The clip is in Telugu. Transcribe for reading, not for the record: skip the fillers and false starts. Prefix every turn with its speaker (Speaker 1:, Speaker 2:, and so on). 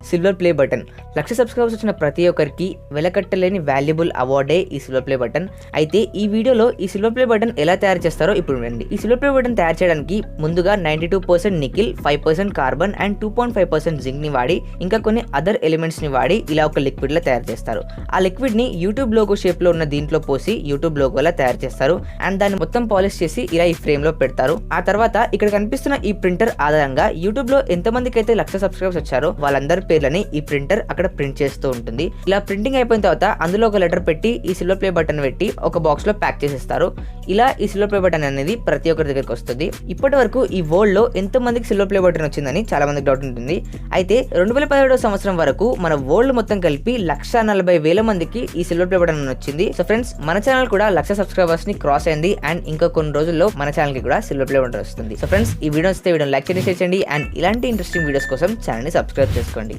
Speaker 1: Silver play button. 1,00,000 సబ్స్క్రైబర్స్ వచ్చిన ప్రతి ఒక్కరికి వెలకట్టలేని వాల్యుబుల్ అవార్డే ఈ సిల్వర్ ప్లే బటన్. అయితే ఈ వీడియోలో ఈ సిల్వర్ ప్లే బటన్ ఎలా తయారు చేస్తారో ఇప్పుడు వినండి. ఈ సిల్వర్ ప్లే బటన్ తయారు చేయడానికి ముందుగా 92% నికిల్, 5% కార్బన్ అండ్ 2.5% జింక్ ని వాడి ఇంకా కొన్ని అదర్ ఎలిమెంట్స్ ని వాడి ఇలా ఒక లిక్విడ్ లా తయారు చేస్తారు. ఆ లిక్విడ్ ని యూట్యూబ్ లోగో షేప్ లో ఉన్న దీంట్లో పోసి యూట్యూబ్ లోగోలా తయారు చేస్తారు అండ్ దాన్ని మొత్తం పాలిష్ చేసి ఇలా ఈ ఫ్రేమ్ లో పెడతారు. ఆ తర్వాత ఇక్కడ కనిపిస్తున్న ఈ ప్రింటర్ ఆధారంగా యూట్యూబ్ లో ఎంతమందికి అయితే 1,00,000 సబ్స్క్రైబర్స్ వచ్చారో వాళ్ళందరి పేర్లని ఈ ప్రింటర్ అక్కడ ప్రింట్ చేస్తూ ఉంటుంది. ఇలా ప్రింటింగ్ అయిపోయిన తర్వాత అందులో ఒక లెటర్ పెట్టి ఈ సిల్వర్ ప్లే బటన్ పెట్టి ఒక బాక్స్ లో ప్యాక్ చేసేస్తారు. ఇలా ఈ సిల్వర్ ప్లే బటన్ అనేది ప్రతి ఒక్కరి దగ్గరికి వస్తుంది. ఇప్పటి వరకు ఈ వరల్డ్ లో ఎంత మందికి సిల్వర్ ప్లే బటన్ వచ్చిందని చాలా మందికి డౌట్ ఉంటుంది. అయితే 2017 సంవత్సరం వరకు మన వరల్డ్ మొత్తం కలిపి 1,40,000 మందికి ఈ సిల్వర్ ప్లే బటన్ వచ్చింది. సో ఫ్రెండ్స్, మన ఛానల్ కూడా 1,00,000 సబ్స్క్రైబర్స్ ని క్రాస్ అయింది అండ్ ఇంకా కొన్ని రోజుల్లో మన ఛానల్ కి కూడా సిల్వర్ ప్లే బటన్ వస్తుంది. సో ఫ్రెండ్స్, ఈ వీడియో వస్తే వీడియో లైక్ చేయండి, షేర్ చేయండి అండ్ ఇలాంటి ఇంట్రెస్టింగ్ వీడియోస్ కోసం ఛానల్ ని సబ్స్క్రైబ్ చేసుకోండి.